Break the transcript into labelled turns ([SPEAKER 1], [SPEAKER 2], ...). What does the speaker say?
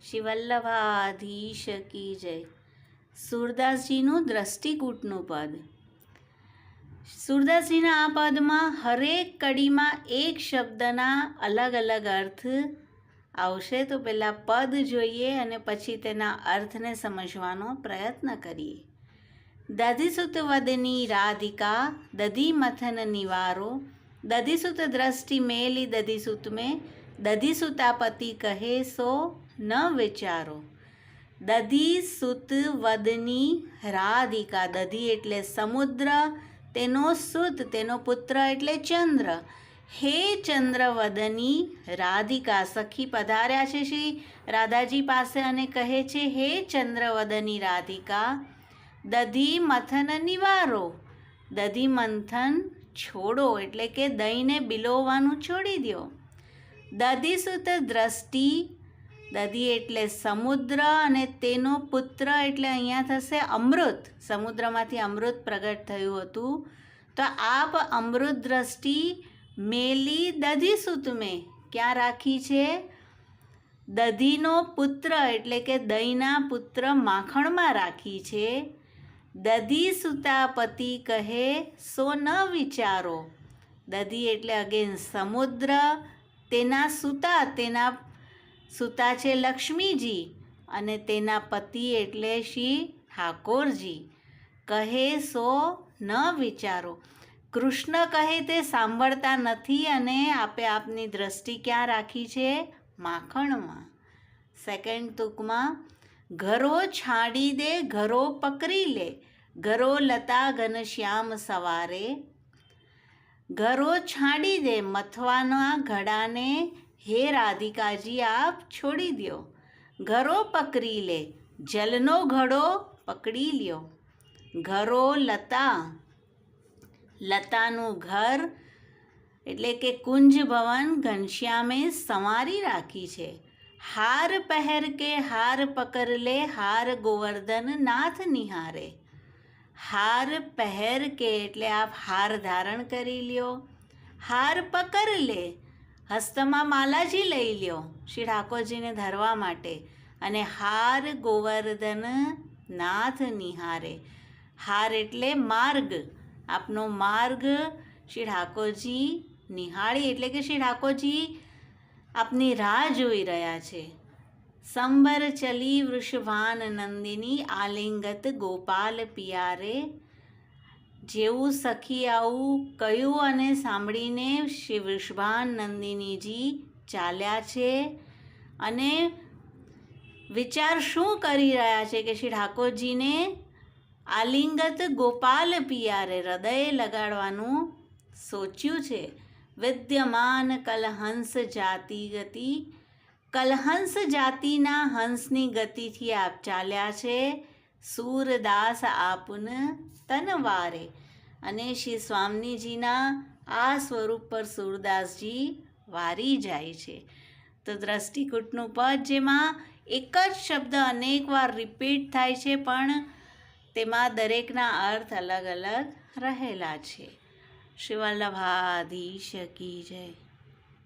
[SPEAKER 1] શ્રી વલ્લભાધીશ કી જય. સૂરદાસજીનું દ્રષ્ટિકૂટનું પદ. સૂરદાસજીના આ પદમાં હરેક કડીમાં એક શબ્દના અલગ અલગ અર્થ આવશે. તો પહેલાં પદ જોઈએ અને પછી તેના અર્થને સમજવાનો પ્રયત્ન કરીએ. દધિસુત વદની રાધિકા દધી મથન નિવારો, દધિસુત દ્રષ્ટિ મેલી દધિસુત મેં, દધિસુતા પતિ કહે સો ન વિચારો. દધિસુત વદની રાધિકા, દધી એટલે સમુદ્ર, તેનો સુત તેનો પુત્ર એટલે ચંદ્ર. હે ચંદ્રવદની રાધિકા, સખી પધાર્યા છે શ્રી રાધાજી પાસે અને કહે છે હે ચંદ્રવદની રાધિકા, દધી મથન નિવારો, દધી મંથન છોડો એટલે કે દહીંને બિલોવાનું છોડી દો. દધિસુત દ્રષ્ટિ, દધી એટલે સમુદ્ર અને તેનો પુત્ર એટલે અહીંયા થશે અમૃત. સમુદ્રમાંથી અમૃત પ્રગટ થયું હતું. તો આપ અમૃત દ્રષ્ટિ મેલી દધિસુત મેં, ક્યાં રાખી છે? દધીનો પુત્ર એટલે કે દહીંના પુત્ર માખણમાં રાખી છે. દધી સુતા પતિ કહે સો ન વિચારો. દધી એટલે અગેન સમુદ્ર, તેના સુતા છે લક્ષ્મીજી અને તેના પતિ એટલે શ્રી ઠાકોરજી. કહે સો ન વિચારો, કૃષ્ણ કહે તે સાંભળતા નથી અને આપે આપની દ્રષ્ટિ ક્યાં રાખી છે? માખણમાં. સેકન્ડ તુકમાં, ઘરો છાડી દે ઘરો પકડી લે, ઘરો લતા ઘનશ્યામ સવારે. ઘરો છાડી દે, મથવાના ઘડાને હે રાધિકાજી આપ છોડી દો. ઘરો પકડી લે, જલનો ઘડો પકડી લ્યો. ઘરો લતા, લતાનું ઘર એટલે કે કુંજ ભવન ઘનશ્યામે સંવારી રાખી છે. હાર પહેર કે હાર પકડ લે, હાર ગોવર્ધન નાથ નિહારે. હાર પહેર કે એટલે આપ હાર ધારણ કરી લ્યો. હાર પકડ લે, હસ્તમાં માલાજી લઈ લ્યો શ્રી ઠાકોરજીને ધરવા માટે. અને હાર ગોવર્ધન નાથ નિહારે. હાર એટલે માર્ગ, આપનો માર્ગ શ્રી ઠાકોરજી નિહાળી એટલે કે શ્રી ઠાકોરજી આપની રાહ જોઈ રહ્યા છે. સંબર ચલી વૃષભાન નંદિની, આલિંગત ગોપાલ પિયારે. જેવું સખી આવું કહ્યું અને સાંભળીને શ્રી વૃષભાન નંદિનીજી ચાલ્યા છે. અને વિચાર શું કરી રહ્યા છે કે શ્રી ઠાકોરજીને આલિંગત ગોપાલ પિયારે, હૃદય લગાડવાનું સોચ્યું છે. વિદ્યમાન કલહંસ જાતિ ગતિ, કલહંસ જાતિના હંસની ગતિથી આપ ચાલ્યા છે. સૂરદાસ આપુન તનવારે. અને શ્રી સ્વામીજીના આ સ્વરૂપ પર સૂરદાસજી વારી જાય છે. તો દ્રષ્ટિકૂટનું પદ જેમાં એક જ શબ્દ અનેકવાર રિપીટ થાય છે પણ તેમાં દરેકના અર્થ અલગ અલગ રહેલા છે. શ્રી વલ્લભાધીશ કી જય.